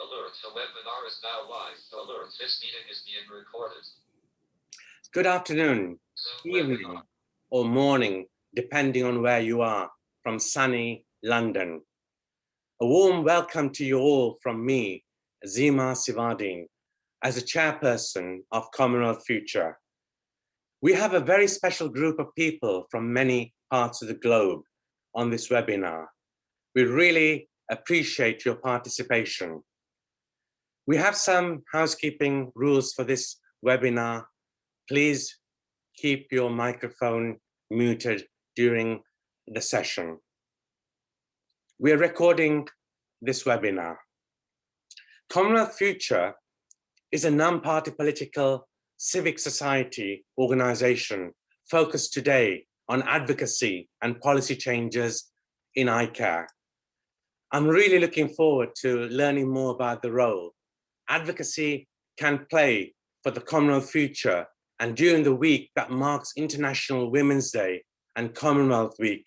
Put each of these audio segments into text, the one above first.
Alert, the webinar is now live. Alert, this meeting is being recorded. Good afternoon, evening, or morning, depending on where you are, from sunny London. A warm welcome to you all from me, Zima Sivadin, as a chairperson of Commonwealth Future. We have a very special group of people from many parts of the globe on this webinar. We really appreciate your participation. We have some housekeeping rules for this webinar. Please keep your microphone muted during the session. We are recording this webinar. Commonwealth Future is a non-party political civic society organization focused today on advocacy and policy changes in eye care. I'm really looking forward to learning more about the role advocacy can play for the Commonwealth Future and during the week that marks International Women's Day and Commonwealth Week.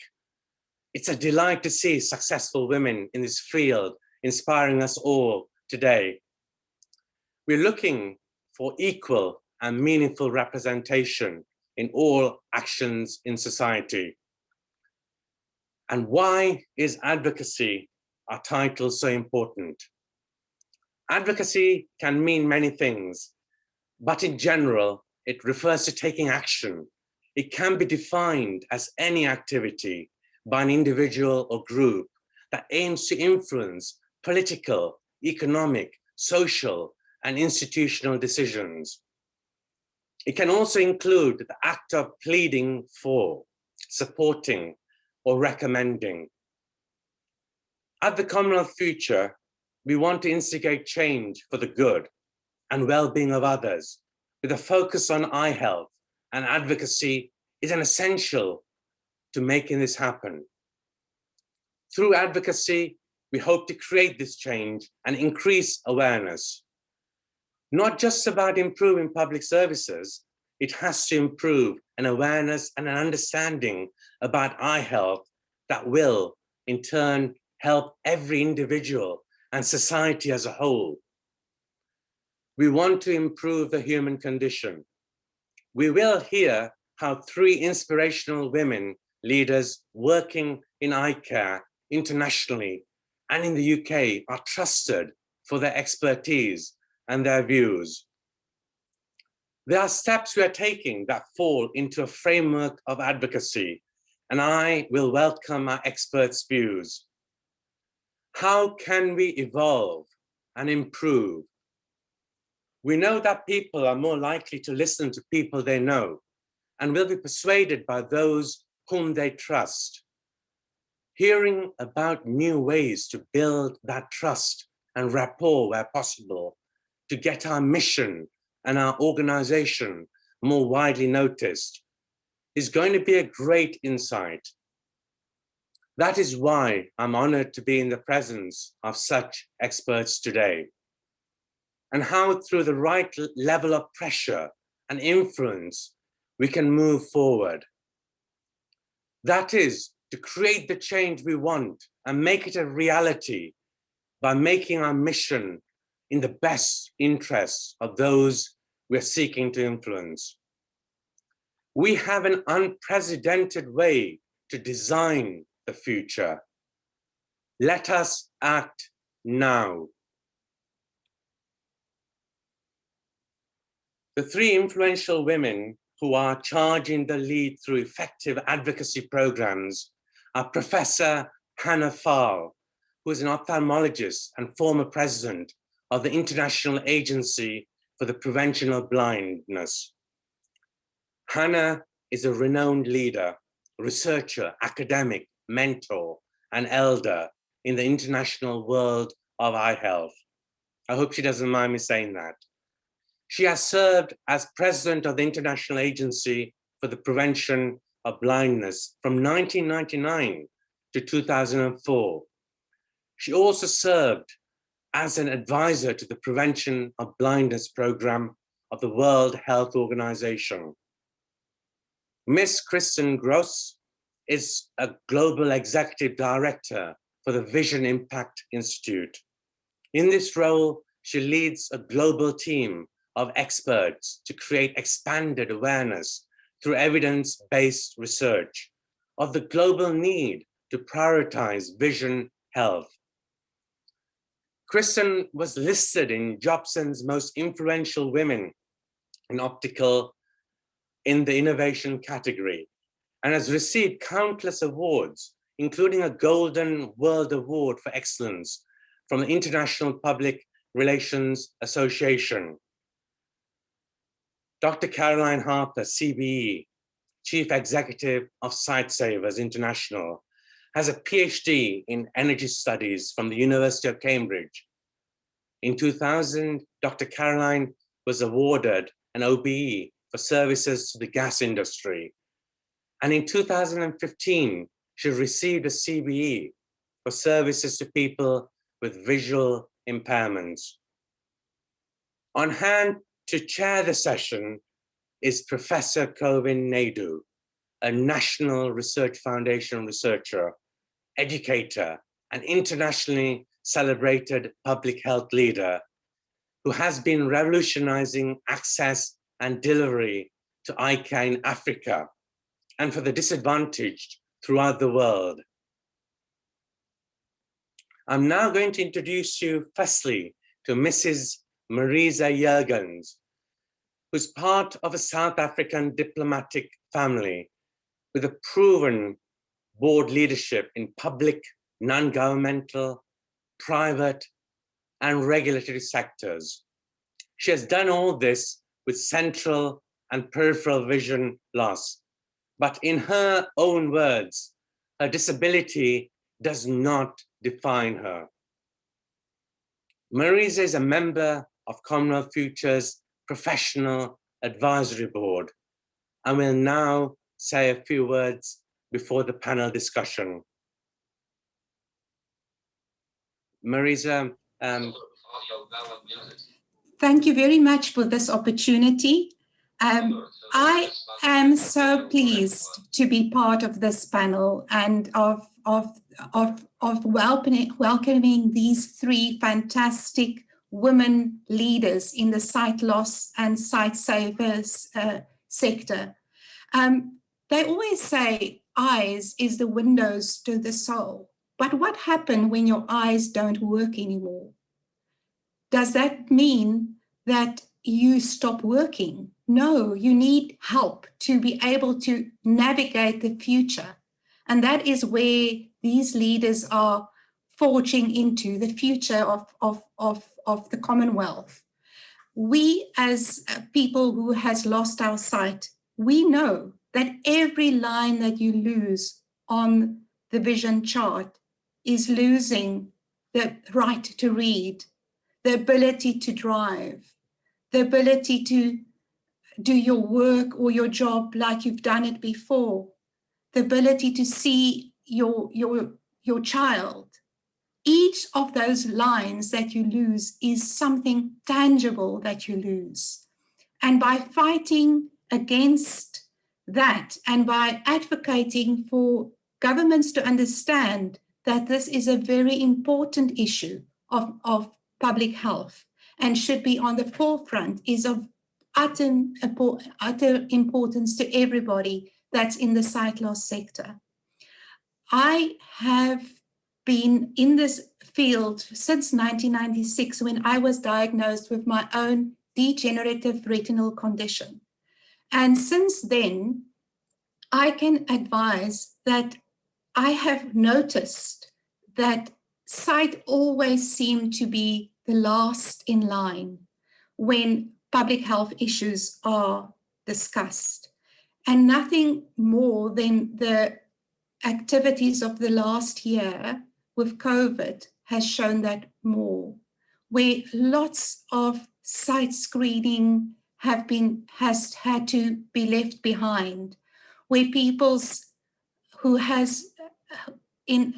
It's a delight to see successful women in this field inspiring us all today. We're looking for equal and meaningful representation in all actions in society. And why is advocacy, our title, so important? Advocacy can mean many things, but in general, it refers to taking action. It can be defined as any activity by an individual or group that aims to influence political, economic, social, and institutional decisions. It can also include the act of pleading for, supporting, or recommending. At the Commonwealth Future, we want to instigate change for the good and well-being of others with a focus on eye health, and advocacy is an essential to making this happen. Through advocacy, we hope to create this change and increase awareness. Not just about improving public services, it has to improve an awareness and an understanding about eye health that will, in turn, help every individual and society as a whole. We want to improve the human condition. We will hear how 3 inspirational women leaders working in eye care internationally and in the UK are trusted for their expertise and their views. There are steps we are taking that fall into a framework of advocacy, and I will welcome our experts' views. How can we evolve and improve? We know that people are more likely to listen to people they know and will be persuaded by those whom they trust. Hearing about new ways to build that trust and rapport where possible to get our mission and our organization more widely noticed is going to be a great insight. That is why I'm honored to be in the presence of such experts today, and how through the right level of pressure and influence, we can move forward. That is to create the change we want and make it a reality by making our mission in the best interests of those we're seeking to influence. We have an unprecedented way to design the future. Let us act now. The 3 influential women who are charging the lead through effective advocacy programs are Professor Hannah Faal, who is an ophthalmologist and former president of the International Agency for the Prevention of Blindness. Hannah is a renowned leader, researcher, academic, mentor, and elder in the international world of eye health. I hope she doesn't mind me saying that. She has served as president of the International Agency for the Prevention of Blindness from 1999 to 2004. She also served as an advisor to the Prevention of Blindness program of the World Health Organization. Ms. Kristan is a global executive director for the Vision Impact Institute. In this role, she leads a global team of experts to create expanded awareness through evidence-based research of the global need to prioritize vision health. Kristan was listed in Jobson's most influential women in optical in the innovation category and has received countless awards, including a Golden World Award for Excellence from the International Public Relations Association. Dr. Caroline Harper, CBE, Chief Executive of Sightsavers International, has a PhD in energy studies from the University of Cambridge. In 2000, Dr. Caroline was awarded an OBE for services to the gas industry. And in 2015, she received a CBE for services to people with visual impairments. On hand to chair the session is Professor Kovin Naidoo, a National Research Foundation researcher, educator, and internationally celebrated public health leader who has been revolutionizing access and delivery to eye care in Africa and for the disadvantaged throughout the world. I'm now going to introduce you firstly to Mrs. Marisa Jurgens, who's part of a South African diplomatic family with a proven board leadership in public, non-governmental, private, and regulatory sectors. She has done all this with central and peripheral vision loss, but in her own words, her disability does not define her. Marisa is a member of Commonwealth Future's Professional Advisory Board and will now say a few words before the panel discussion. Marisa. Thank you very much for this opportunity. I am so pleased to be part of this panel and of welcoming these three fantastic women leaders in the sight loss and sight savers sector. They always say eyes is the windows to the soul. But what happens when your eyes don't work anymore? Does that mean that you stop working? No, you need help to be able to navigate the future. And that is where these leaders are forging into the future of the Commonwealth. We as people who has lost our sight, we know that every line that you lose on the vision chart is losing the right to read, the ability to drive, the ability to do your work or your job like you've done it before, the ability to see your child. Each of those lines that you lose is something tangible that you lose. And by fighting against that and by advocating for governments to understand that this is a very important issue of public health and should be on the forefront is of utter importance to everybody that's in the sight loss sector. I have been in this field since 1996 when I was diagnosed with my own degenerative retinal condition. And since then, I can advise that I have noticed that sight always seemed to be the last in line when public health issues are discussed. And nothing more than the activities of the last year with COVID has shown that more, where lots of sight screening has had to be left behind, where who is in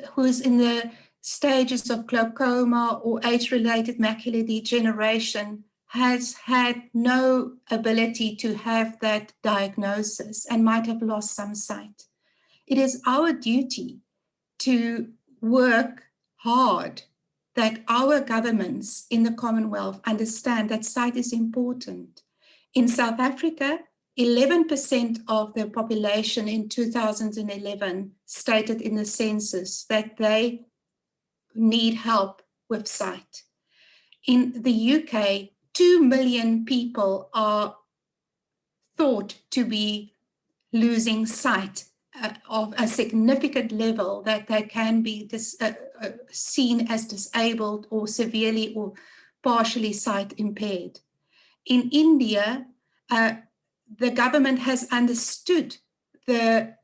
the stages of glaucoma or age-related macular degeneration has had no ability to have that diagnosis and might have lost some sight. It is our duty to work hard that our governments in the Commonwealth understand that sight is important. In South Africa, 11% of the population in 2011 stated in the census that they need help with sight. In the UK, 2 million people are thought to be losing sight of a significant level, that they can be seen as disabled or severely or partially sight impaired. In India, the government has understood the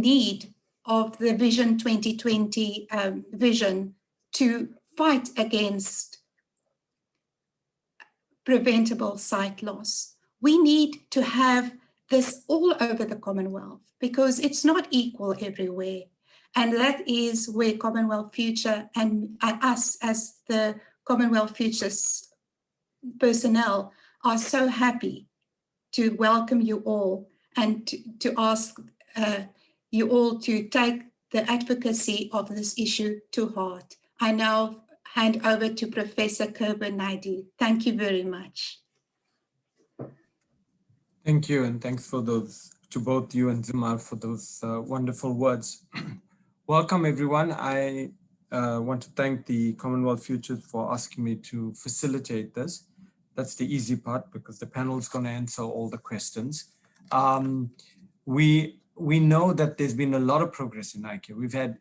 need of the Vision 2020 vision to fight against preventable sight loss. We need to have this all over the Commonwealth because it's not equal everywhere. And that is where Commonwealth Future and us as the Commonwealth Future's personnel are so happy to welcome you all and to ask you all to take the advocacy of this issue to heart. I now hand over to Professor Kovin Naidoo. Thank you very much. Thank you, and thanks for those, to both you and Zimal, for those wonderful words. Welcome everyone. I want to thank the Commonwealth Future for asking me to facilitate this. That's the easy part because the panel is going to answer all the questions. We know that there's been a lot of progress in eye care. We've had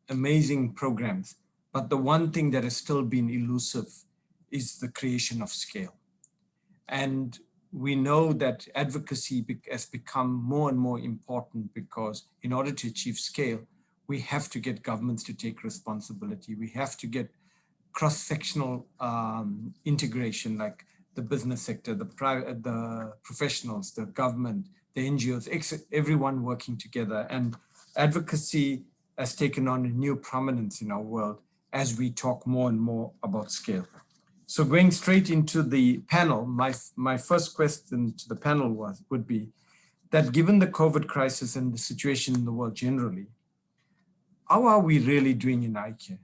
amazing programs, but the one thing that has still been elusive is the creation of scale. And we know that advocacy has become more and more important because in order to achieve scale, we have to get governments to take responsibility. We have to get cross-sectional integration, like the business sector, the professionals, the government, the NGOs, everyone working together. And advocacy has taken on a new prominence in our world as we talk more and more about scale. So going straight into the panel, my first question to the panel would be that given the COVID crisis and the situation in the world generally, how are we really doing in eye care?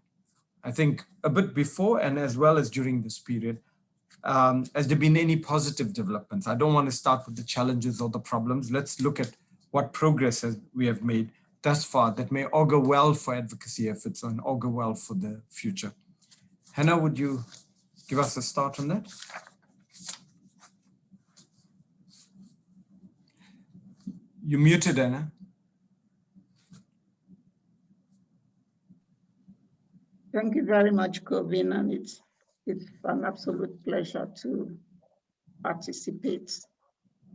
I think a bit before and as well as during this period, has there been any positive developments? I don't want to start with the challenges or the problems. Let's look at what progress we have made thus far that may augur well for advocacy efforts and augur well for the future. Hannah, would you give us a start on that? You're muted, Hannah. Thank you very much, Kovin, and it's an absolute pleasure to participate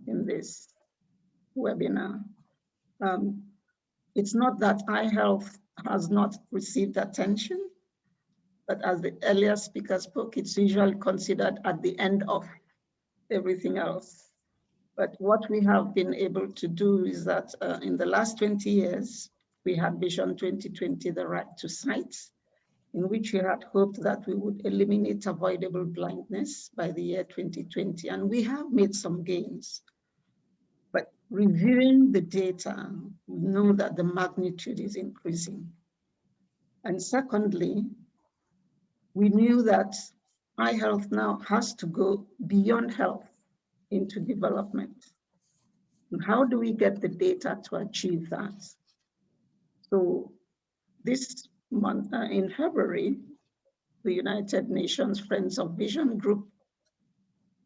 in this webinar. It's not that eye health has not received attention, but as the earlier speaker spoke, it's usually considered at the end of everything else. But what we have been able to do is that in the last 20 years, we had Vision 2020, the right to sight, in which we had hoped that we would eliminate avoidable blindness by the year 2020. And we have made some gains. But reviewing the data, we know that the magnitude is increasing. And secondly, we knew that eye health now has to go beyond health into development. And how do we get the data to achieve that? So this month, in February, the United Nations Friends of Vision Group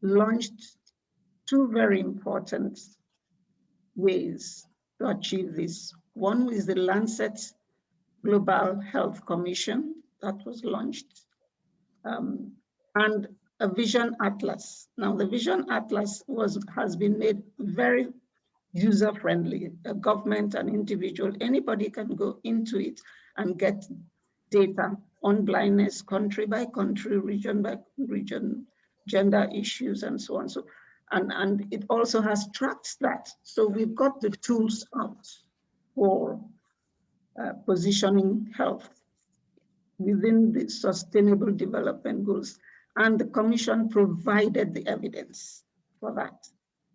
launched two very important ways to achieve this. One is the Lancet Global Health Commission that was launched, and a Vision Atlas. Now, the Vision Atlas has been made very user-friendly. A government, an individual, anybody can go into it and get data on blindness, country by country, region by region, gender issues, and so on. So, and it also has tracked that. So we've got the tools out for positioning health within the Sustainable Development Goals. And the Commission provided the evidence for that,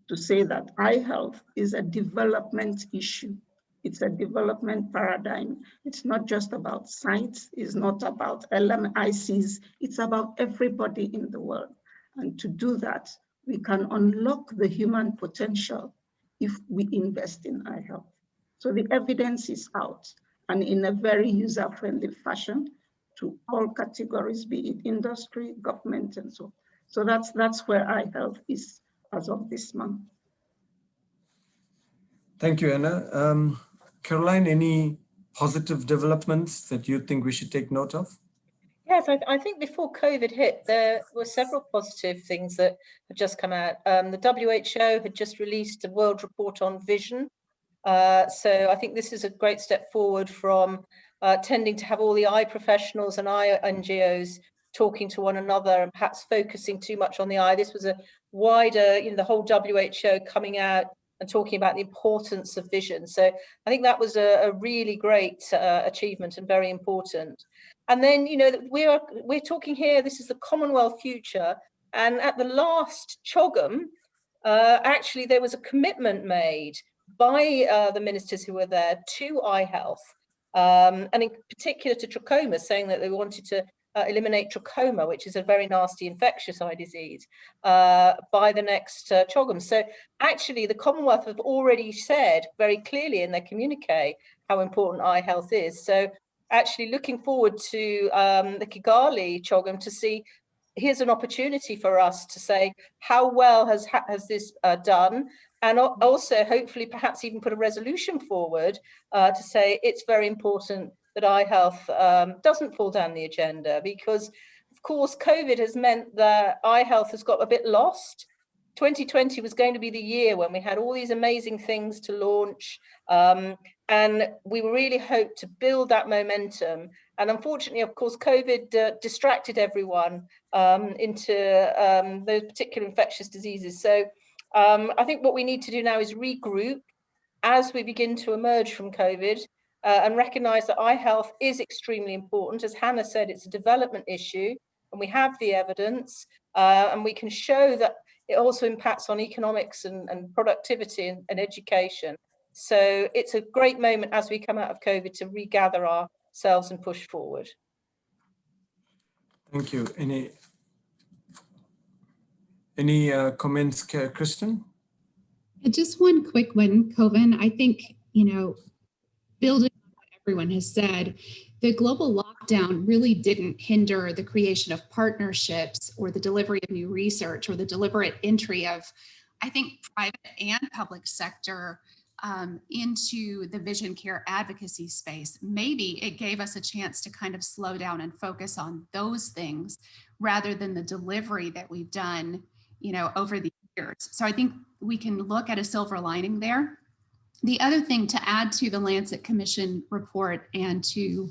to say that eye health is a development issue It's a development paradigm. It's not just about sites, it's not about LMICs, it's about everybody in the world. And to do that, we can unlock the human potential if we invest in eye health. So the evidence is out, and in a very user-friendly fashion to all categories, be it industry, government, and so on. So that's where eye health is as of this month. Thank you, Anna. Caroline, any positive developments that you think we should take note of? Yes, I think before COVID hit, there were several positive things that had just come out. The WHO had just released a world report on vision. So I think this is a great step forward from tending to have all the eye professionals and eye NGOs talking to one another and perhaps focusing too much on the eye. This was a wider, the whole WHO coming out and talking about the importance of vision. So I think that was a really great achievement and very important. And then, we're talking here, this is the Commonwealth future. And at the last CHOGM, actually, there was a commitment made by the ministers who were there to eye health, and in particular to trachoma, saying that they wanted to eliminate trachoma, which is a very nasty infectious eye disease, by the next CHOGM. So actually, the Commonwealth have already said very clearly in their communique how important eye health is. So actually looking forward to the Kigali CHOGM to see, here's an opportunity for us to say how well has this done, and also hopefully perhaps even put a resolution forward to say it's very important that eye health doesn't fall down the agenda, because of course COVID has meant that eye health has got a bit lost. 2020 was going to be the year when we had all these amazing things to launch, and we really hoped to build that momentum. And unfortunately, of course, COVID distracted everyone into those particular infectious diseases. So I think what we need to do now is regroup as we begin to emerge from COVID, and recognise that eye health is extremely important. As Hannah said, it's a development issue, and we have the evidence, and we can show that it also impacts on economics and productivity and education. So it's a great moment as we come out of COVID to regather ourselves and push forward. Thank you. Any comments, Kristan? Just one quick one, Kovin. I think, building on what everyone has said, the global lockdown really didn't hinder the creation of partnerships or the delivery of new research or the deliberate entry of, I think, private and public sector into the vision care advocacy space. Maybe it gave us a chance to kind of slow down and focus on those things rather than the delivery that we've done, over the years. So I think we can look at a silver lining there. The other thing to add to the Lancet Commission report and to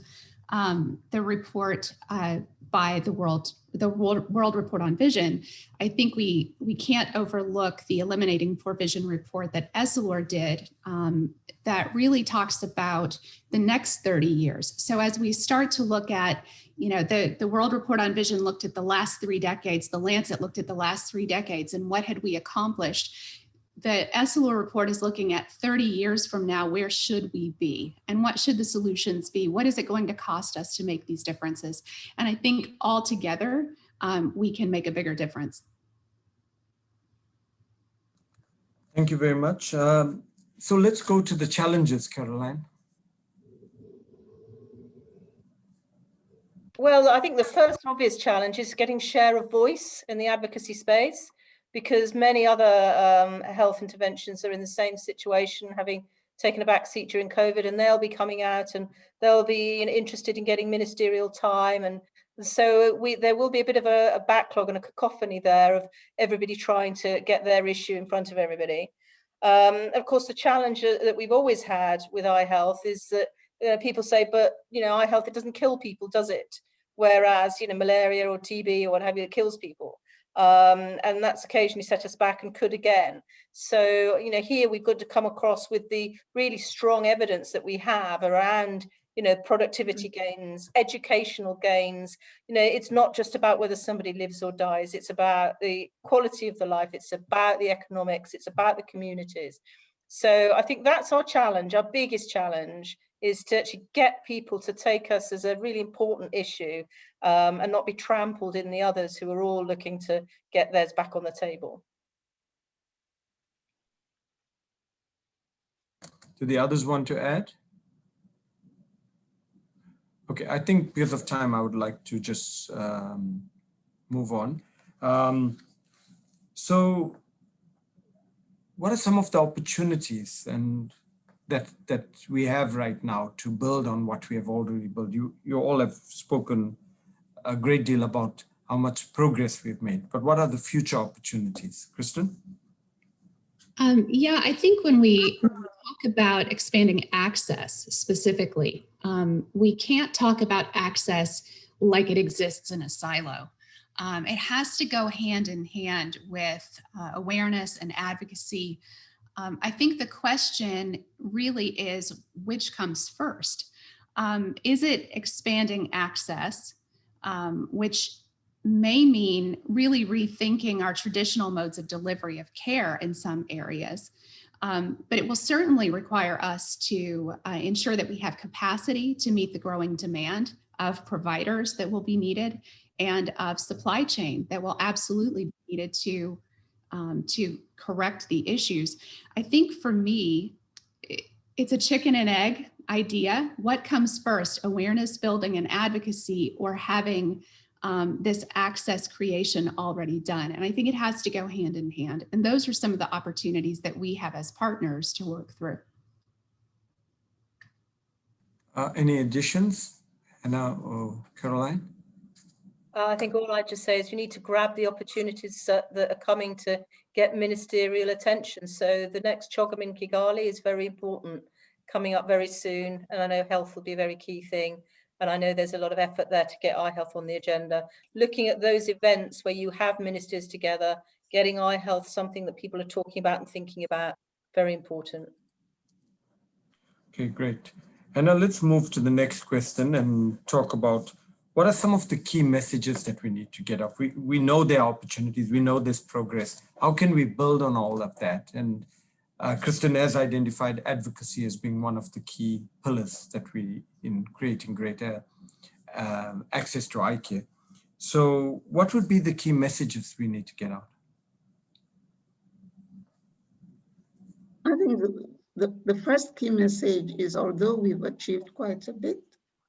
the report by the World Report on Vision, I think we can't overlook the Eliminating Poor Vision report that Essilor did that really talks about the next 30 years. So as we start to look at, the World Report on Vision looked at the last 3 decades, the Lancet looked at the last 3 decades, and what had we accomplished? The Essilor report is looking at 30 years from now, where should we be? And what should the solutions be? What is it going to cost us to make these differences? And I think all together, we can make a bigger difference. Thank you very much. So let's go to the challenges, Caroline. Well, I think the first obvious challenge is getting share of voice in the advocacy space, because many other health interventions are in the same situation, having taken a back seat during COVID, and they'll be coming out and they'll be interested in getting ministerial time. And so there will be a bit of a backlog and a cacophony there of everybody trying to get their issue in front of everybody. Of course, the challenge that we've always had with eye health is that people say, but eye health, it doesn't kill people, does it? Whereas malaria or TB or what have you, it kills people. And that's occasionally set us back and could again. So, here we've got to come across with the really strong evidence that we have around, productivity gains, educational gains. It's not just about whether somebody lives or dies. It's about the quality of the life. It's about the economics. It's about the communities. So I think that's our challenge. Our biggest challenge is to actually get people to take us as a really important issue, and not be trampled in the others who are all looking to get theirs back on the table. Do the others want to add? Okay, I think because of time, I would like to just move on. So what are some of the opportunities and that we have right now to build on what we have already built? You all have spoken a great deal about how much progress we've made, but what are the future opportunities? Kristan? Yeah, I think when we talk about expanding access specifically, we can't talk about access like it exists in a silo. It has to go hand in hand with awareness and advocacy. I think the question really is, which comes first? Is it expanding access, which may mean really rethinking our traditional modes of delivery of care in some areas. But it will certainly require us to ensure that we have capacity to meet the growing demand of providers that will be needed, and of supply chain that will absolutely be needed to correct the issues. I think for me, it's a chicken and egg idea. What comes first, awareness building and advocacy, or having this access creation already done? And I think it has to go hand in hand. And those are some of the opportunities that we have as partners to work through. Any additions, Anna or Caroline? I think all I'd just say is you need to grab the opportunities that are coming to get ministerial attention. So the next CHOGM in Kigali is very important, coming up very soon. And I know health will be a very key thing. And I know there's a lot of effort there to get eye health on the agenda. Looking at those events where you have ministers together, getting eye health something that people are talking about and thinking about, very important. Okay, great. And now let's move to the next question and talk about what are some of the key messages that we need to get up. We know there are opportunities, we know there's progress. How can we build on all of that? And Kristan has identified advocacy as being one of the key pillars that we in creating greater access to eye care. So what would be the key messages we need to get out? I think the first key message is, although we've achieved quite a bit,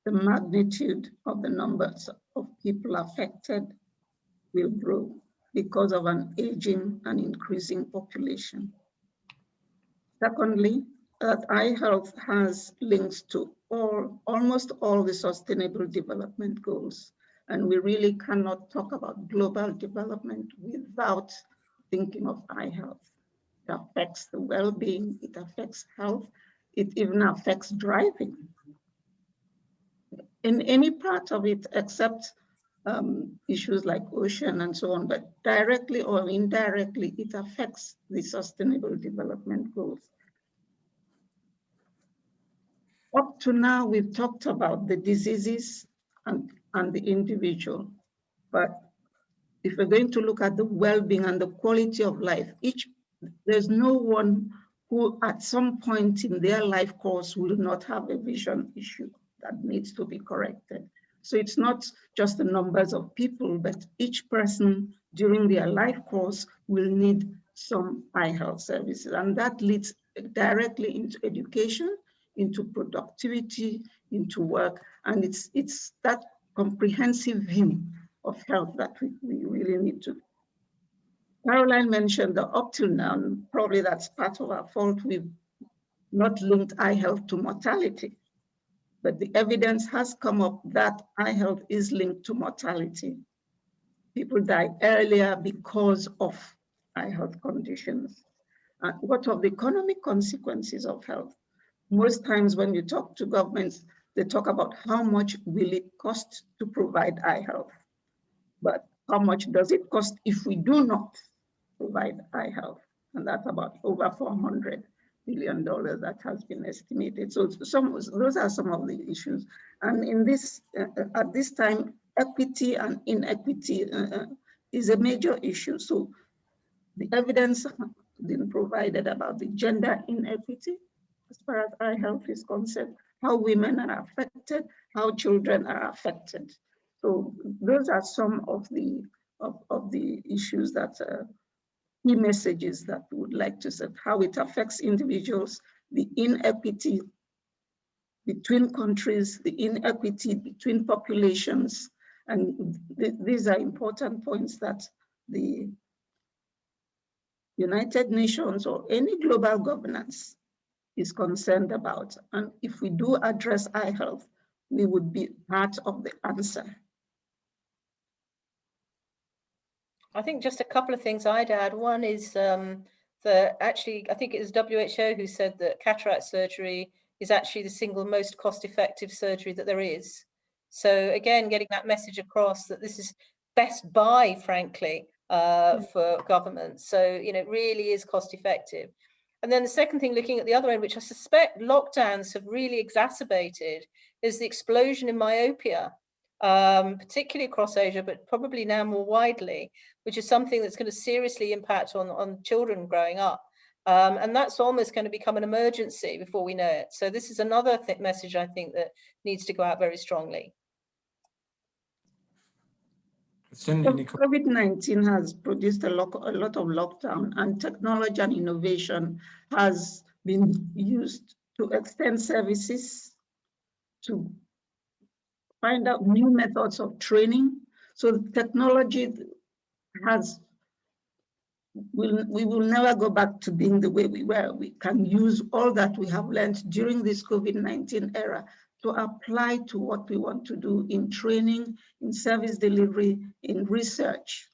the magnitude of the numbers of people affected will grow because of an aging and increasing population. Secondly, that eye health has links to almost all the sustainable development goals. And we really cannot talk about global development without thinking of eye health. It affects the well-being, it affects health, it even affects driving. In any part of it, except issues like ocean and so on, but directly or indirectly, it affects the sustainable development goals. Up to now, we've talked about the diseases and the individual, but if we're going to look at the well-being and the quality of life, there's no one who at some point in their life course will not have a vision issue that needs to be corrected. So it's not just the numbers of people, but each person during their life course will need some eye health services. And that leads directly into education, into productivity, into work. And it's that comprehensive view of health that we really need to. Caroline mentioned that up till now, and probably that's part of our fault, we've not linked eye health to mortality. But the evidence has come up that eye health is linked to mortality. People die earlier because of eye health conditions. And what are the economic consequences of health? Most times when you talk to governments, they talk about how much will it cost to provide eye health. But how much does it cost if we do not provide eye health? And that's about over $400 billion that has been estimated. So those are some of the issues. And in this, at this time, equity and inequity is a major issue. So the evidence been provided about the gender inequity as far as eye health is concerned, how women are affected, how children are affected. So those are some of the issues that key messages that we would like to set, how it affects individuals, the inequity between countries, the inequity between populations. And these are important points that the United Nations or any global governance is concerned about. And if we do address eye health, we would be part of the answer. I think just a couple of things I'd add. One is that actually, I think it was WHO who said that cataract surgery is actually the single most cost-effective surgery that there is. So again, getting that message across that this is best buy, frankly, for governments. So, you know, it really is cost-effective. And then the second thing, looking at the other end, which I suspect lockdowns have really exacerbated, is the explosion in myopia, particularly across Asia, but probably now more widely, which is something that's going to seriously impact on children growing up. And that's almost going to become an emergency before we know it. So this is another message I think that needs to go out very strongly. COVID-19 has produced a lot of lockdown, and technology and innovation has been used to extend services, to find out new methods of training. So technology we will never go back to being the way we were. We can use all that we have learned during this COVID-19 era to apply to what we want to do in training, in service delivery, in research.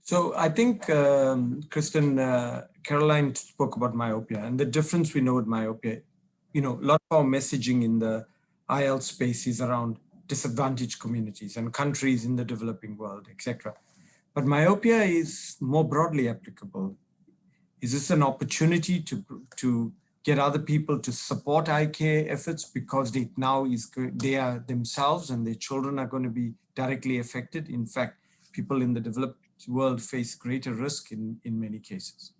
So I think, Kristan, Caroline spoke about myopia and the difference we know with myopia. You know, a lot of our messaging in the IL space is around disadvantaged communities and countries in the developing world, etc. But myopia is more broadly applicable. Is this an opportunity to get other people to support eye care efforts because they are themselves and their children are going to be directly affected? In fact, people in the developed world face greater risk in many cases.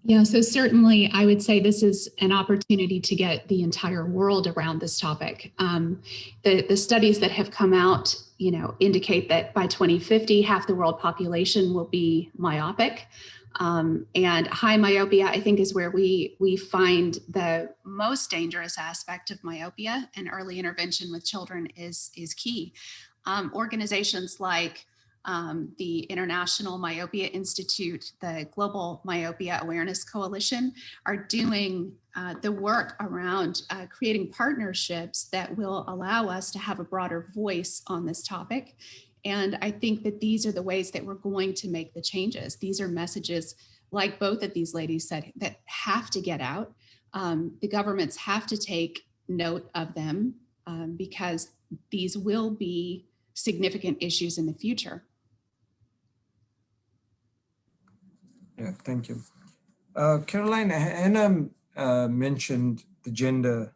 Yeah, so certainly I would say this is an opportunity to get the entire world around this topic. The studies that have come out, you know, indicate that by 2050, half the world population will be myopic. And high myopia, I think, is where we find the most dangerous aspect of myopia, and early intervention with children is key. Organizations like the International Myopia Institute, the Global Myopia Awareness Coalition are doing the work around creating partnerships that will allow us to have a broader voice on this topic. And I think that these are the ways that we're going to make the changes. These are messages, like both of these ladies said, that have to get out. The governments have to take note of them because these will be significant issues in the future. Yeah, thank you. Caroline, Hannah mentioned the gender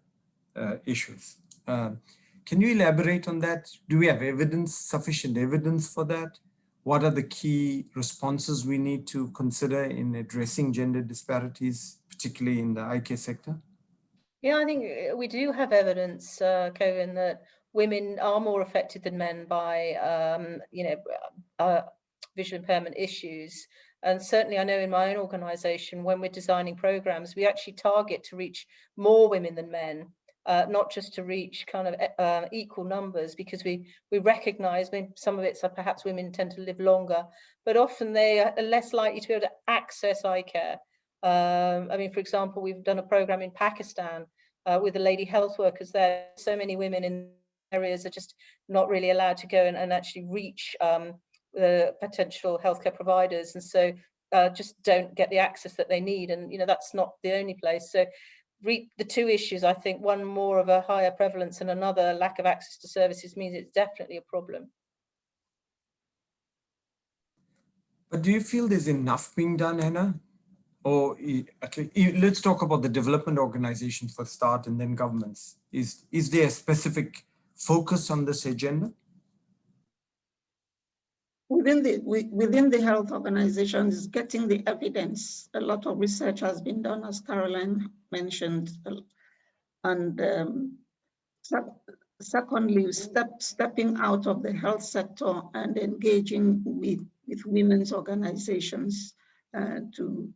issues. Can you elaborate on that? Do we have evidence, sufficient evidence for that? What are the key responses we need to consider in addressing gender disparities, particularly in the eye care sector? Yeah, I think we do have evidence, Kovin, that women are more affected than men by, visual impairment issues. And certainly I know in my own organisation, when we're designing programmes, we actually target to reach more women than men, not just to reach kind of equal numbers, because we recognise some of it's perhaps women tend to live longer, but often they are less likely to be able to access eye care. I mean, for example, we've done a programme in Pakistan with the lady health workers there. So many women in areas are just not really allowed to go and actually reach the potential healthcare providers, and so just don't get the access that they need. And you know, that's not the only place. So the two issues, I think, one more of a higher prevalence and another lack of access to services, means it's definitely a problem. But do you feel there's enough being done, Hannah? Or let's talk about the development organizations for start, and then governments. Is there a specific focus on this agenda? within the health organizations, getting the evidence. A lot of research has been done, as Caroline mentioned, and secondly, stepping out of the health sector and engaging with women's organizations to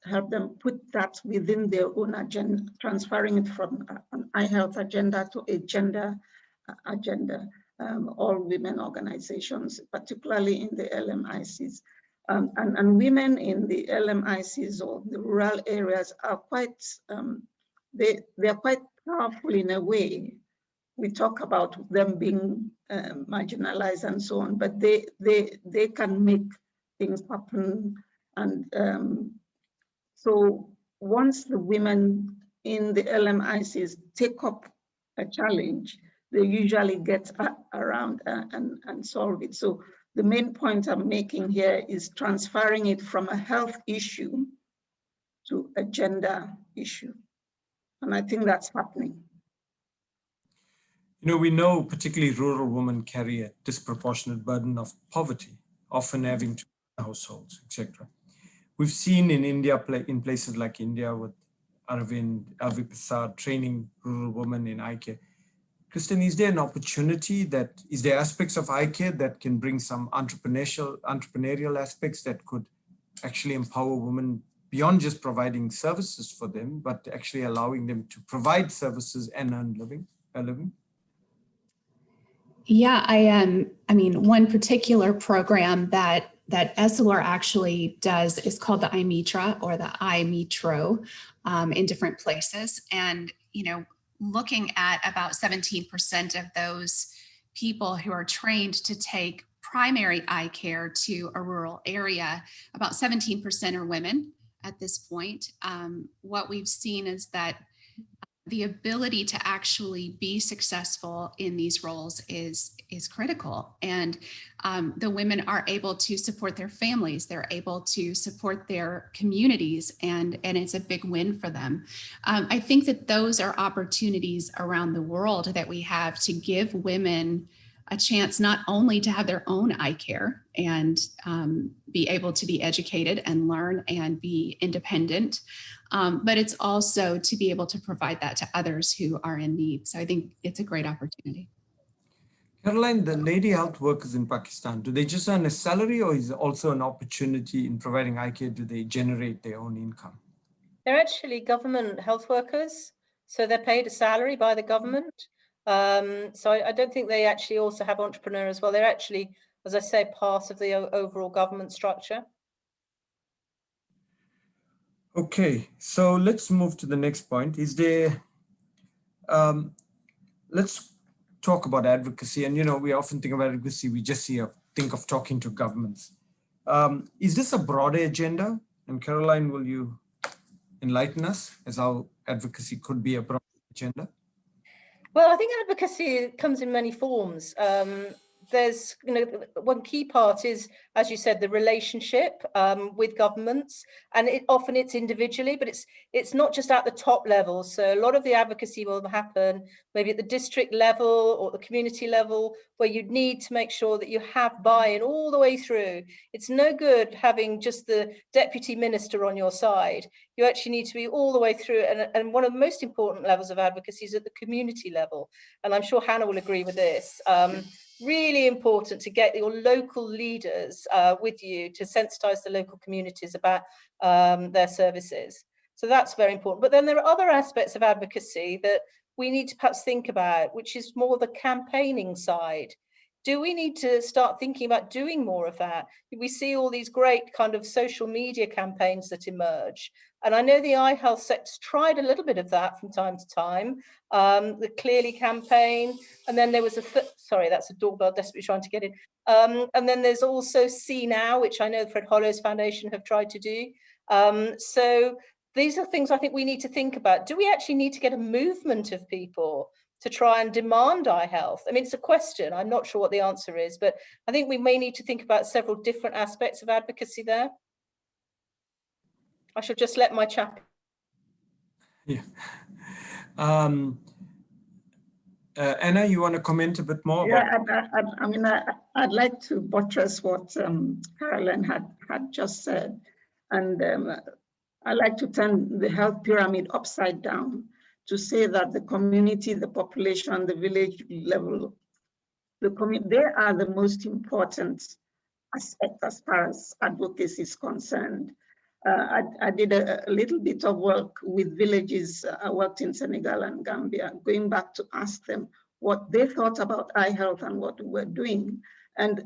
help them put that within their own agenda, transferring it from an iHealth agenda to a gender agenda. All women organizations, particularly in the LMICs. And women in the LMICs or the rural areas are quite, they are quite powerful in a way. We talk about them being marginalized and so on, but they can make things happen. And so once the women in the LMICs take up a challenge, they usually get around and solve it. So the main point I'm making here is transferring it from a health issue to a gender issue. And I think that's happening. You know, we know particularly rural women carry a disproportionate burden of poverty, often having to households, etc. We've seen in India, in places like India with Arvind Prasad training rural women in eye care. Kristan, is there an opportunity is there aspects of eye care that can bring some entrepreneurial aspects that could actually empower women beyond just providing services for them, but actually allowing them to provide services and earn a living? Yeah, I mean, one particular program that Essilor actually does is called the iMitra or the iMetro in different places. And, you know, looking at about 17% of those people who are trained to take primary eye care to a rural area, about 17% are women at this point. What we've seen is that the ability to actually be successful in these roles is critical. And the women are able to support their families, they're able to support their communities, and it's a big win for them. I think that those are opportunities around the world that we have to give women a chance not only to have their own eye care and be able to be educated and learn and be independent, but it's also to be able to provide that to others who are in need. So I think it's a great opportunity. Caroline, the lady health workers in Pakistan, do they just earn a salary, or is it also an opportunity in providing eye care? Do they generate their own income? They're actually government health workers, so they're paid a salary by the government. So I don't think they actually also have entrepreneur as well. They're actually, as I say, part of the overall government structure. Okay, so let's move to the next point. Is there, let's talk about advocacy. And, you know, we often think about advocacy, we just think of talking to governments. Is this a broader agenda? And Caroline, will you enlighten us as how advocacy could be a broader agenda? Well, I think advocacy comes in many forms. There's, you know, one key part is, as you said, the relationship with governments, and often it's individually, but it's not just at the top level. So a lot of the advocacy will happen maybe at the district level or the community level, where you'd need to make sure that you have buy-in all the way through. It's no good having just the deputy minister on your side. You actually need to be all the way through. And one of the most important levels of advocacy is at the community level. And I'm sure Hannah will agree with this. Really important to get your local leaders with you to sensitize the local communities about their services. So that's very important. But then there are other aspects of advocacy that we need to perhaps think about, which is more the campaigning side. Do we need to start thinking about doing more of that? We see all these great kind of social media campaigns that emerge. And I know the eye health sector's tried a little bit of that from time to time, the Clearly campaign. And then there was sorry, that's a doorbell desperately trying to get in. And then there's also See Now, which I know Fred Hollow's Foundation have tried to do. So these are things I think we need to think about. Do we actually need to get a movement of people to try and demand eye health? I mean, it's a question. I'm not sure what the answer is, but I think we may need to think about several different aspects of advocacy there. I should just let my chap. Yeah. Anna, you want to comment a bit more? Yeah, I'd like to buttress what Carolyn had just said. And I'd like to turn the health pyramid upside down to say that the community, the population, the village level, they are the most important aspect as far as advocacy is concerned. I did a little bit of work with villages. I worked in Senegal and Gambia, going back to ask them what they thought about eye health and what we were doing. And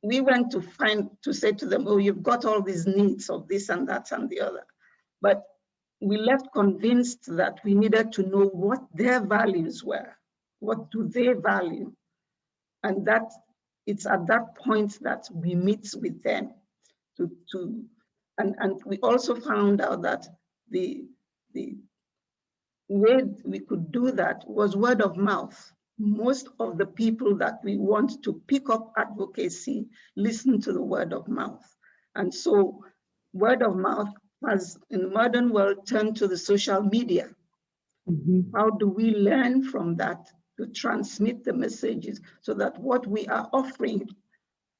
we went to say to them, oh, you've got all these needs of this and that and the other. But we left convinced that we needed to know what their values were. What do they value? And that it's at that point that we meet with them and we also found out that the way we could do that was word of mouth. Most of the people that we want to pick up advocacy listen to the word of mouth. And so word of mouth has, in the modern world, turned to the social media. Mm-hmm. How do we learn from that to transmit the messages so that what we are offering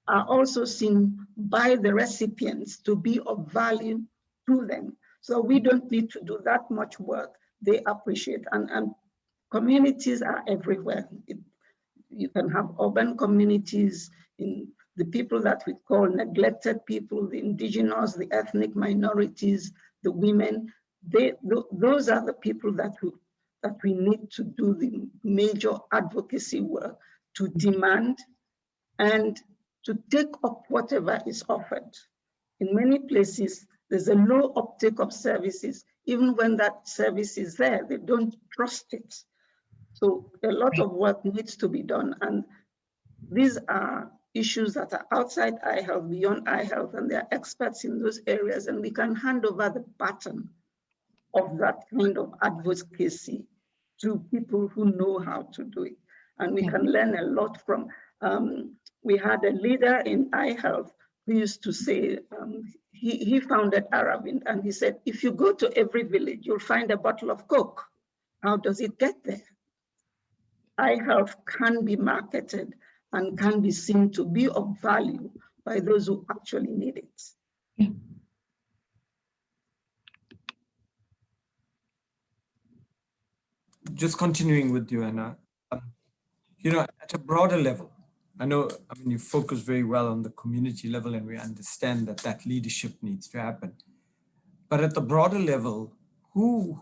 are also seen by the recipients to be of value to them. So we don't need to do that much work. They appreciate, and communities are everywhere. You can have urban communities, in the people that we call neglected people, the indigenous, the ethnic minorities, the women. Those are the people that we need to do the major advocacy work, to demand and to take up whatever is offered. In many places, there's a low uptake of services. Even when that service is there, they don't trust it. So a lot of work needs to be done. And these are issues that are outside eye health, beyond eye health, and they're experts in those areas. And we can hand over the baton of that kind of advocacy to people who know how to do it. And we can learn a lot from, we had a leader in eye health who used to say, he founded Aravind, and he said, if you go to every village, you'll find a bottle of Coke. How does it get there? Eye health can be marketed and can be seen to be of value by those who actually need it. Yeah. Just continuing with you, Anna, at a broader level, you focus very well on the community level, and we understand that leadership needs to happen. But at the broader level, who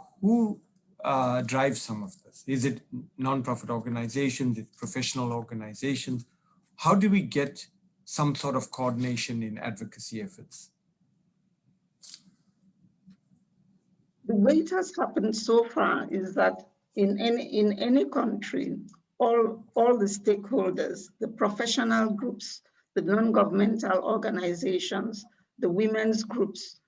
drives some of this? Is it nonprofit organizations, is it professional organizations? How do we get some sort of coordination in advocacy efforts? The way it has happened so far is that in any country, all the stakeholders, the professional groups, the non-governmental organizations, the women's groups,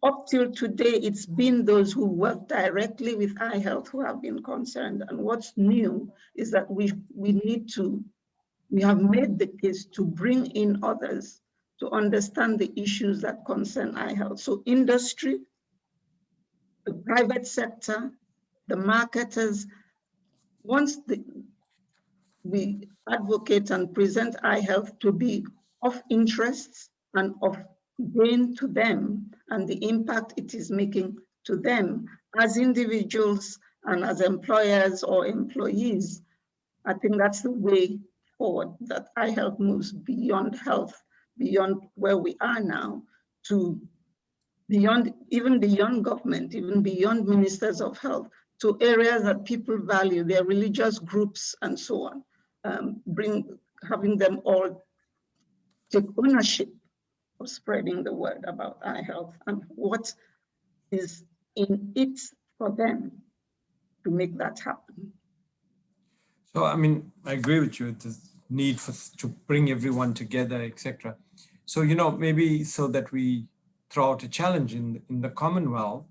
up till today, it's been those who work directly with eye health who have been concerned. And what's new is that we have made the case to bring in others to understand the issues that concern eye health. So industry, the private sector, the marketers, once we advocate and present eye health to be of interest and of gain to them and the impact it is making to them as individuals and as employers or employees, I think that's the way forward, that eye health moves beyond health, beyond where we are now, to even beyond government, even beyond ministers of health, to areas that people value, their religious groups and so on, having them all take ownership of spreading the word about eye health and what is in it for them to make that happen. So, I agree with you, the need to bring everyone together, etc. So, maybe so that we throw out a challenge in the Commonwealth,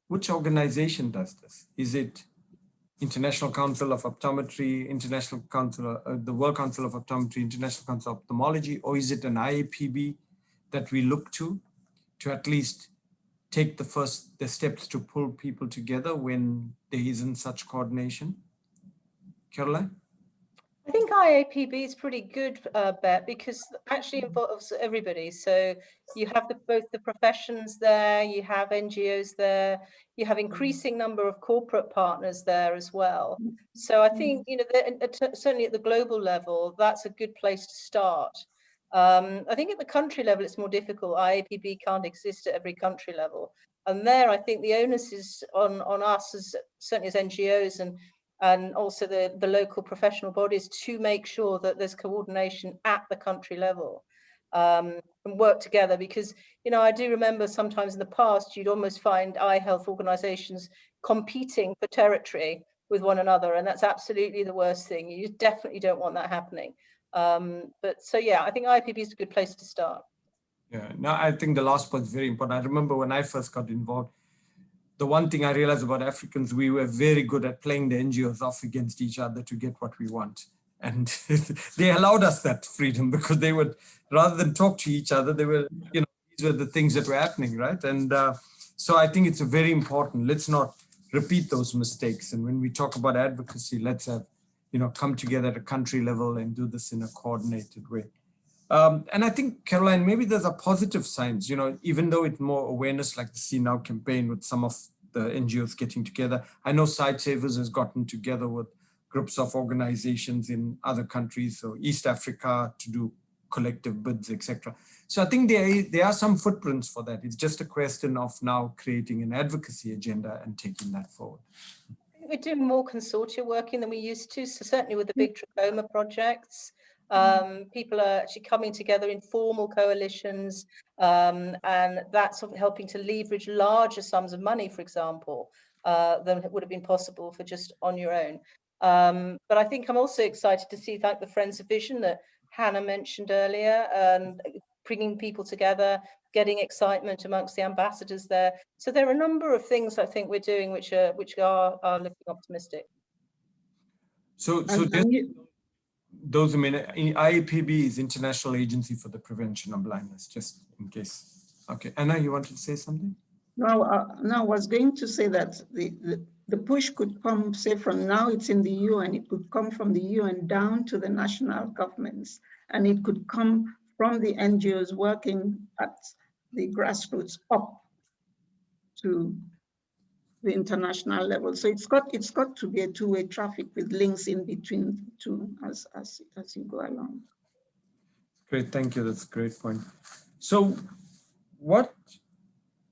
which organization does this? Is it International Council of Optometry, International Council, the World Council of Optometry, International Council of Ophthalmology, or is it an IAPB that we look to at least take the steps to pull people together when there isn't such coordination? Caroline? I think IAPB is pretty good, Bet, because it actually involves everybody. So you have both the professions there, you have NGOs there, you have increasing number of corporate partners there as well. So I think, you know, certainly at the global level, that's a good place to start. I think at the country level, it's more difficult. IAPB can't exist at every country level. And there, I think the onus is on us, certainly as NGOs and also the local professional bodies, to make sure that there's coordination at the country level, and work together. Because, you know, I do remember sometimes in the past, you'd almost find eye health organizations competing for territory with one another, and that's absolutely the worst thing. You definitely don't want that happening. But so, yeah, I think IPB is a good place to start. Yeah, no, I think the last part is very important. I remember when I first got involved, the one thing I realized about Africans, we were very good at playing the NGOs off against each other to get what we want. And they allowed us that freedom, because they would, rather than talk to each other, they were, you know, these were the things that were happening, right? And so I think it's very important. Let's not repeat those mistakes. And when we talk about advocacy, let's have, you know, come together at a country level and do this in a coordinated way. And I think, Caroline, maybe there's a positive signs, you know, even though it's more awareness, like the See Now campaign with some of the NGOs getting together. I know Sight Savers has gotten together with groups of organizations in other countries, so East Africa, to do collective bids, etc. So I think there are some footprints for that. It's just a question of now creating an advocacy agenda and taking that forward. We're doing more consortia working than we used to. So certainly with the big trachoma projects, people are actually coming together in formal coalitions, and that's helping to leverage larger sums of money, for example, than would have been possible for just on your own. But I think I'm also excited to see, like, the Friends of Vision that Hannah mentioned earlier, and bringing people together, getting excitement amongst the ambassadors there. So there are a number of things I think we're doing which are looking optimistic. So just those, I mean, IAPB is International Agency for the Prevention of Blindness, just in case. Okay, Anna, you wanted to say something? No, I was going to say that the push could come, say, from now it's in the UN, it could come from the UN down to the national governments, and it could come from the NGOs working at the grassroots up to the international level. So it's got to be a two-way traffic with links in between two as you go along. Great, thank you. That's a great point. So what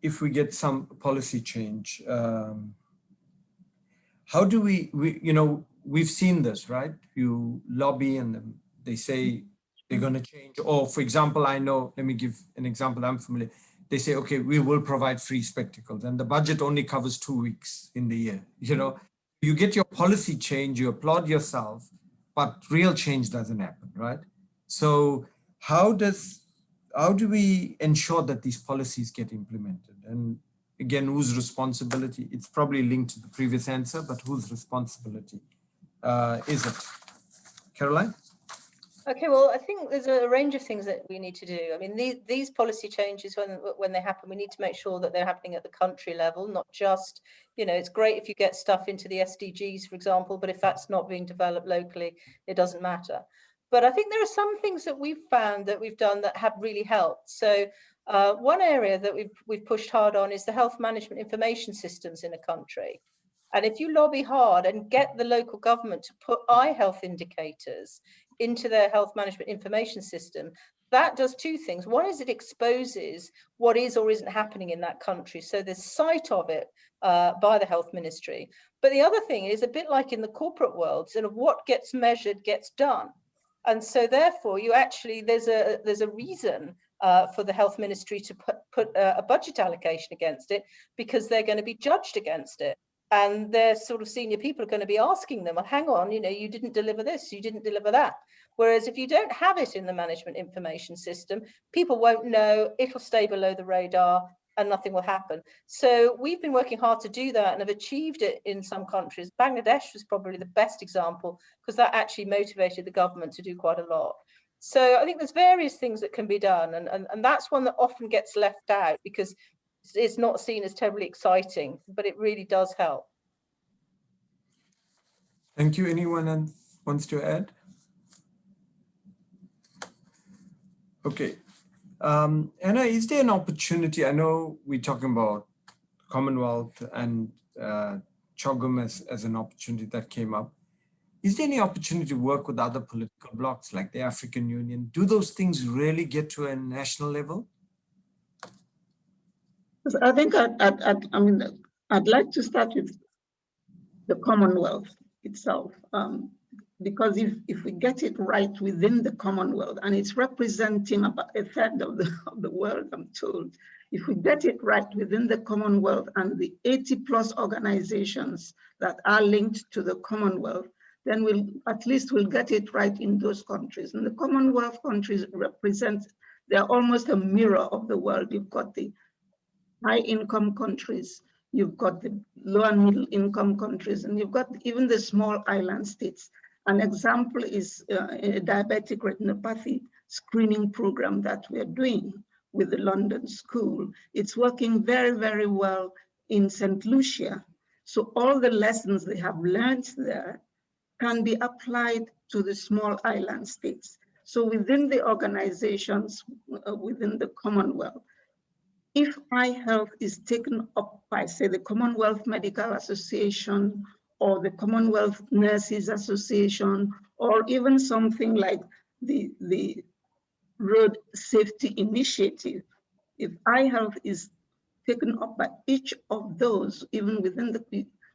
if we get some policy change? How do we, you know, we've seen this, right? You lobby and they say they're going to change. Or for example, I know, let me give an example I'm familiar. They say, okay, we will provide free spectacles, and the budget only covers 2 weeks in the year. You know, you get your policy change, you applaud yourself, but real change doesn't happen, right? So how do we ensure that these policies get implemented? And again, whose responsibility? It's probably linked to the previous answer, but whose responsibility is it? Caroline? Okay, well, I think there's a range of things that we need to do. I mean, these policy changes, when they happen, we need to make sure that they're happening at the country level, not just, you know, it's great if you get stuff into the SDGs, for example, but if that's not being developed locally, it doesn't matter. But I think there are some things that we've found that we've done that have really helped. So one area that we've pushed hard on is the health management information systems in a country. And if you lobby hard and get the local government to put eye health indicators into their health management information system, that does two things. One is it exposes what is or isn't happening in that country, so there's sight of it by the health ministry. But the other thing is, a bit like in the corporate world, sort of what gets measured gets done. And so therefore you actually, there's a reason for the health ministry to put a budget allocation against it, because they're going to be judged against it. And their sort of senior people are going to be asking them, well, hang on, you know, you didn't deliver this, you didn't deliver that. Whereas if you don't have it in the management information system, people won't know, it'll stay below the radar and nothing will happen. So we've been working hard to do that and have achieved it in some countries. Bangladesh was probably the best example, because that actually motivated the government to do quite a lot. So I think there's various things that can be done. And that's one that often gets left out, because it's not seen as terribly exciting, but it really does help. Thank you. Anyone else wants to add? Okay. Anna, is there an opportunity? I know we're talking about Commonwealth and CHOGM as an opportunity that came up. Is there any opportunity to work with other political blocs like the African Union? Do those things really get to a national level? I think I'd like to start with the Commonwealth itself, because if we get it right within the Commonwealth, and it's representing about a third of the world, I'm told, if we get it right within the Commonwealth and the 80+ organizations that are linked to the Commonwealth, then we'll get it right in those countries. And the Commonwealth countries represent, they're almost a mirror of the world. You've got the high income countries, you've got the low and middle income countries, and you've got even the small island states. An example is a diabetic retinopathy screening program that we're doing with the London School. It's working very, very well in St. Lucia. So all the lessons they have learned there can be applied to the small island states. So within the organizations, within the Commonwealth, if eye health is taken up by, say, the Commonwealth Medical Association or the Commonwealth Nurses Association, or even something like the Road Safety Initiative, if eye health is taken up by each of those, even within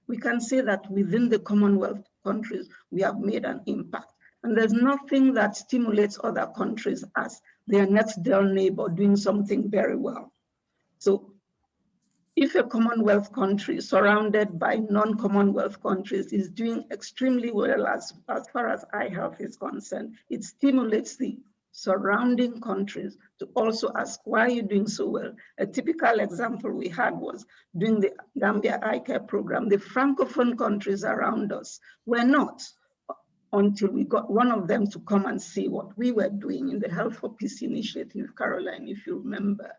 we can say that within the Commonwealth countries, we have made an impact. And there's nothing that stimulates other countries as their next door neighbor doing something very well. So if a Commonwealth country surrounded by non-Commonwealth countries is doing extremely well as far as eye health is concerned, it stimulates the surrounding countries to also ask, why are you doing so well? A typical example we had was during the Gambia Eye Care Program. The Francophone countries around us were not, until we got one of them to come and see what we were doing in the Health for Peace initiative, Caroline, if you remember.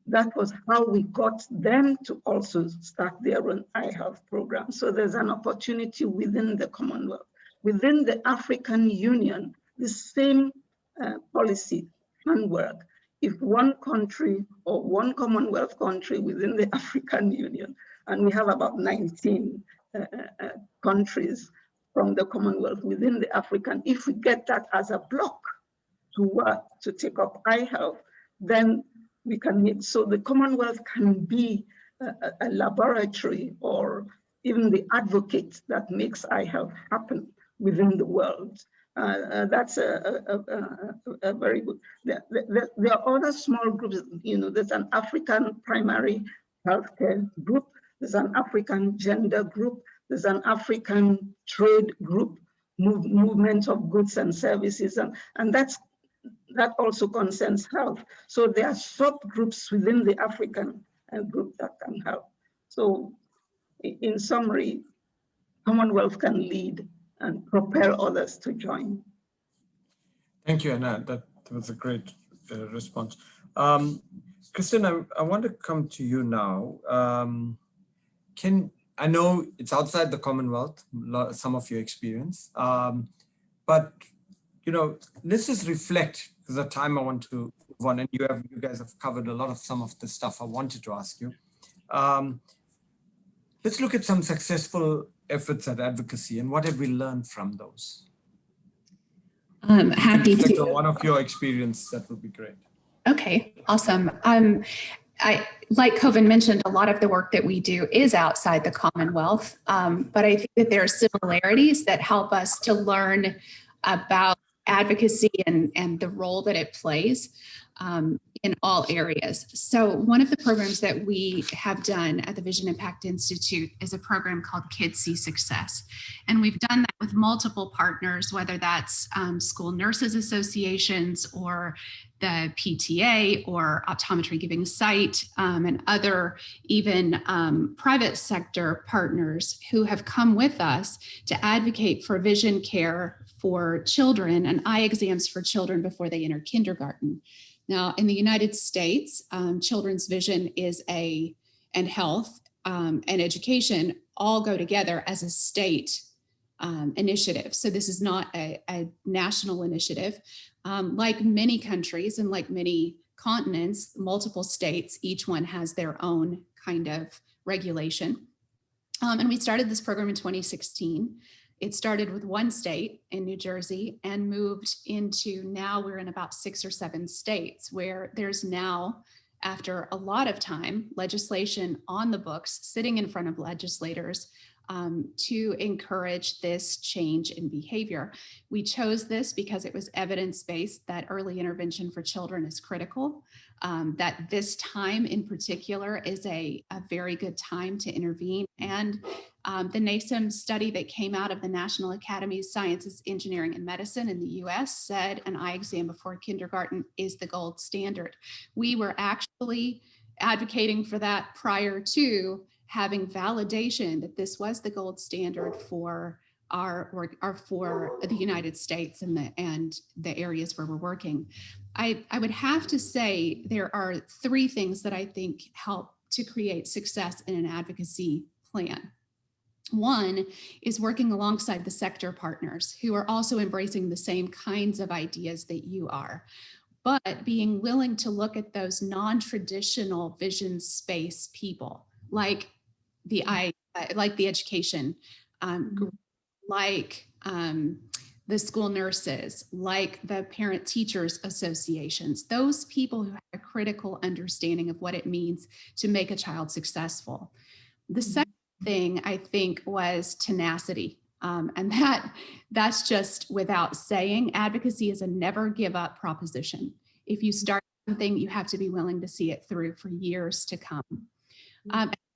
That was how we got them to also start their own eye health program. So there's an opportunity within the Commonwealth. Within the African Union, the same policy can work. If one country or one Commonwealth country within the African Union, and we have about 19 countries from the Commonwealth within the African, if we get that as a block to work to take up eye health, then we can make, so the Commonwealth can be a laboratory or even the advocate that makes eye health happen within the world. That's a very good. There are other small groups, there's an African primary healthcare group, there's an African gender group, there's an African trade group, movement of goods and services, and that also concerns health. So there are subgroups within the African group that can help. So in summary, Commonwealth can lead and propel others to join. Thank you, Anna. That was a great response. Kristan, I want to come to you now. I know it's outside the Commonwealth, some of your experience, but let's just reflect, because the time I want to move on, and you guys have covered a lot of some of the stuff I wanted to ask you. Let's look at some successful efforts at advocacy and what have we learned from those? I'm happy to. One of your experience, that would be great. Okay, awesome. Like Kovin mentioned, a lot of the work that we do is outside the Commonwealth, but I think that there are similarities that help us to learn about advocacy and the role that it plays in all areas. So one of the programs that we have done at the Vision Impact Institute is a program called Kids See Success. And we've done that with multiple partners, whether that's school nurses associations or the PTA or Optometry Giving Sight and other even private sector partners who have come with us to advocate for vision care for children and eye exams for children before they enter kindergarten. Now, in the United States, children's vision and health and education all go together as a state initiative. So this is not a national initiative. Like many countries and like many continents, multiple states, each one has their own kind of regulation. And we started this program in 2016. It started with one state in New Jersey and moved into, now we're in about 6 or 7 states where there's now, after a lot of time, legislation on the books sitting in front of legislators to encourage this change in behavior. We chose this because it was evidence-based that early intervention for children is critical, that this time in particular is a very good time to intervene. And the NASEM study that came out of the National Academy of Sciences, Engineering, and Medicine in the US said an eye exam before kindergarten is the gold standard. We were actually advocating for that prior to having validation that this was the gold standard for for the United States and the areas where we're working. I would have to say there are 3 things that I think help to create success in an advocacy plan. One is working alongside the sector partners who are also embracing the same kinds of ideas that you are, but being willing to look at those non-traditional vision space people, like the education group, like the school nurses, like the parent teachers associations, those people who have a critical understanding of what it means to make a child successful. The second thing I think was tenacity. And that's just without saying. Advocacy is a never give up proposition. If you start something, you have to be willing to see it through for years to come.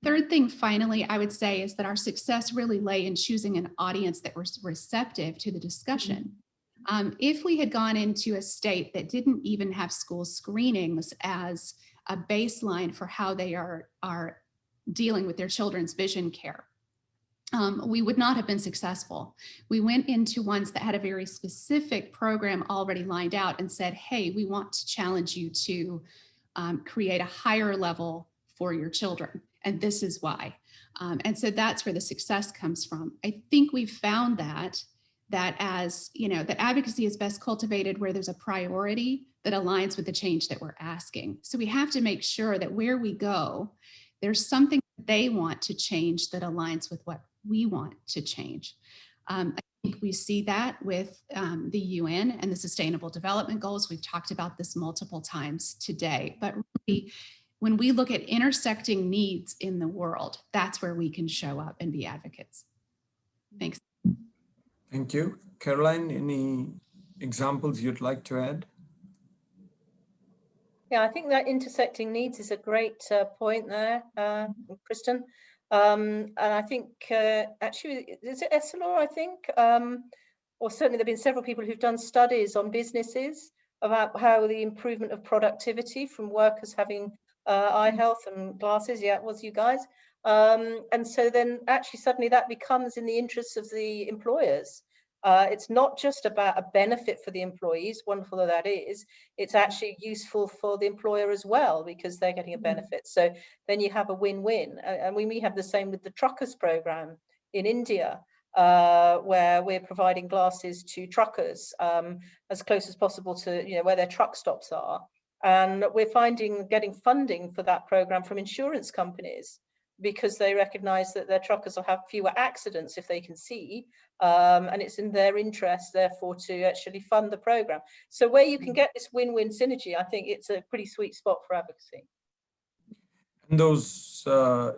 Third thing, finally, I would say is that our success really lay in choosing an audience that was receptive to the discussion. If we had gone into a state that didn't even have school screenings as a baseline for how they are dealing with their children's vision care, we would not have been successful. We went into ones that had a very specific program already lined out and said, hey, we want to challenge you to create a higher level for your children. And this is why. And so that's where the success comes from. I think we've found that as, that advocacy is best cultivated where there's a priority that aligns with the change that we're asking. So we have to make sure that where we go, there's something that they want to change that aligns with what we want to change. I think we see that with the UN and the Sustainable Development Goals. We've talked about this multiple times today, but really, when we look at intersecting needs in the world, that's where we can show up and be advocates. Thanks. Thank you. Caroline, any examples you'd like to add? Yeah, I think that intersecting needs is a great point there, Kristan. And I think actually, is it Essilor, I think? Or certainly there have been several people who've done studies on businesses about how the improvement of productivity from workers having eye health and glasses, yeah, it was you guys. And so then actually suddenly that becomes in the interests of the employers. It's not just about a benefit for the employees, wonderful though that is, it's actually useful for the employer as well because they're getting a benefit. So then you have a win-win. And we have the same with the truckers program in India, where we're providing glasses to truckers as close as possible to where their truck stops are. And we're getting funding for that program from insurance companies because they recognize that their truckers will have fewer accidents if they can see, and it's in their interest, therefore, to actually fund the program. So where you can get this win-win synergy, I think it's a pretty sweet spot for advocacy. And those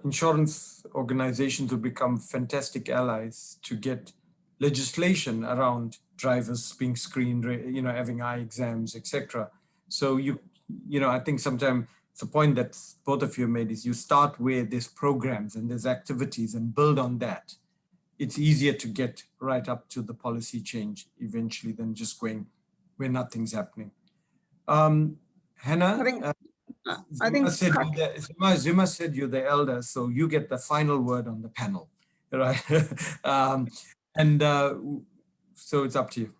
insurance organizations will become fantastic allies to get legislation around drivers being screened, having eye exams, etc. So I think sometimes the point that both of you made is you start where there's programs and there's activities and build on that. It's easier to get right up to the policy change eventually than just going where nothing's happening. Hannah, Zuma said you're the elder, so you get the final word on the panel, right? So it's up to you.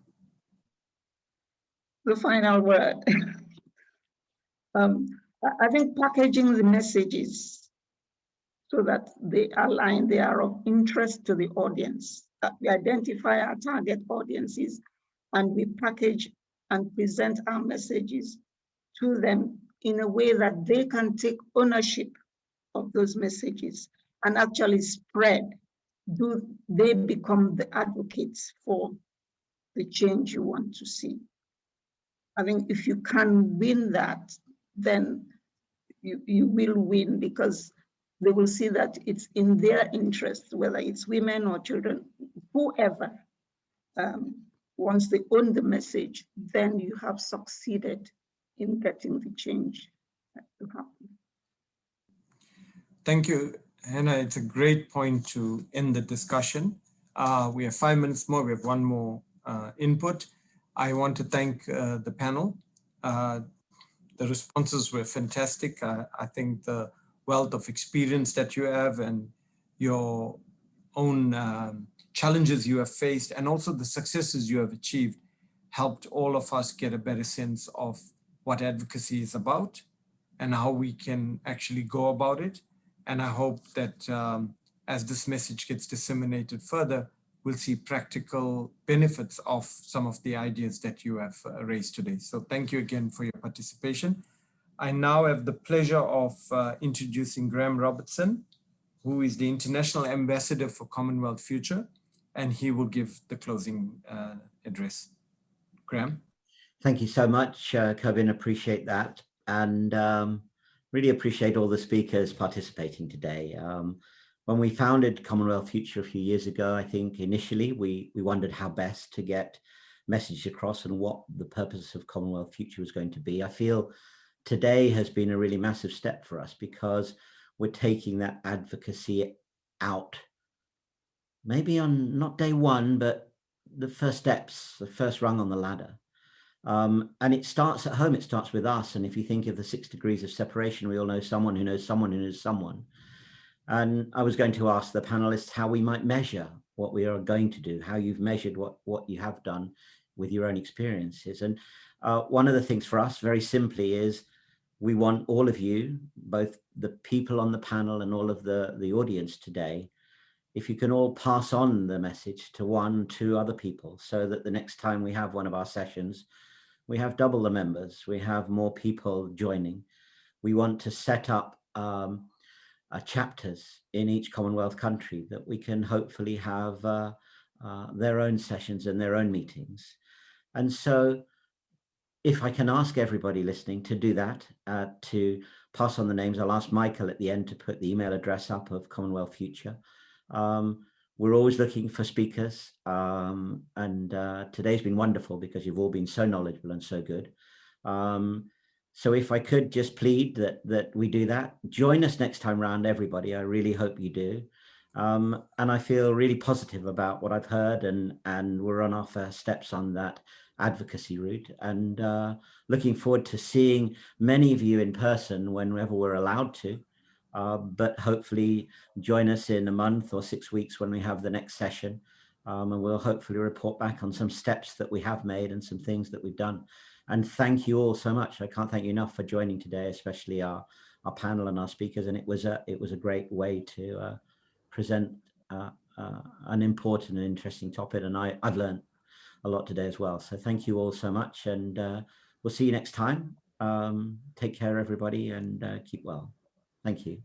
The final word. I think packaging the messages so that they align, they are of interest to the audience, that we identify our target audiences and we package and present our messages to them in a way that they can take ownership of those messages and actually spread. Do they become the advocates for the change you want to see? I think if you can win that, then you will win, because they will see that it's in their interest, whether it's women or children, whoever. Once they own the message, then you have succeeded in getting the change to happen. Thank you, Hannah. It's a great point to end the discussion. We have 5 minutes more. We have one more input. I want to thank the panel. The responses were fantastic. I think the wealth of experience that you have and your own challenges you have faced and also the successes you have achieved helped all of us get a better sense of what advocacy is about and how we can actually go about it. And I hope that as this message gets disseminated further, we'll see practical benefits of some of the ideas that you have raised today. So thank you again for your participation. I now have the pleasure of introducing Graham Robertson, who is the International Ambassador for Commonwealth Future, and he will give the closing address. Graham. Thank you so much, Kovin, appreciate that. And really appreciate all the speakers participating today. When we founded Commonwealth Future a few years ago, I think initially we wondered how best to get messages across and what the purpose of Commonwealth Future was going to be. I feel today has been a really massive step for us because we're taking that advocacy out, maybe on not day one, but the first steps, the first rung on the ladder. And it starts at home, it starts with us. And if you think of the 6 degrees of separation, we all know someone who knows someone who knows someone. And I was going to ask the panelists how we might measure what we are going to do, how you've measured what you have done with your own experiences. And one of the things for us, very simply, is we want all of you, both the people on the panel and all of the audience today, if you can all pass on the message to 1, 2 other people, so that the next time we have one of our sessions, we have double the members, we have more people joining. We want to set up chapters in each Commonwealth country that we can hopefully have their own sessions and their own meetings. And so if I can ask everybody listening to do that, to pass on the names, I'll ask Michael at the end to put the email address up of Commonwealth Future. We're always looking for speakers, and today's been wonderful because you've all been so knowledgeable and so good. So if I could just plead that we do that, join us next time round, everybody. I really hope you do. And I feel really positive about what I've heard, and we're on our first steps on that advocacy route, and looking forward to seeing many of you in person whenever we're allowed to. But hopefully join us in a month or 6 weeks when we have the next session, and we'll hopefully report back on some steps that we have made and some things that we've done. And thank you all so much. I can't thank you enough for joining today, especially our panel and our speakers. And it was a great way to present an important and interesting topic. And I've learned a lot today as well. So thank you all so much, and we'll see you next time. Take care, everybody, and keep well. Thank you.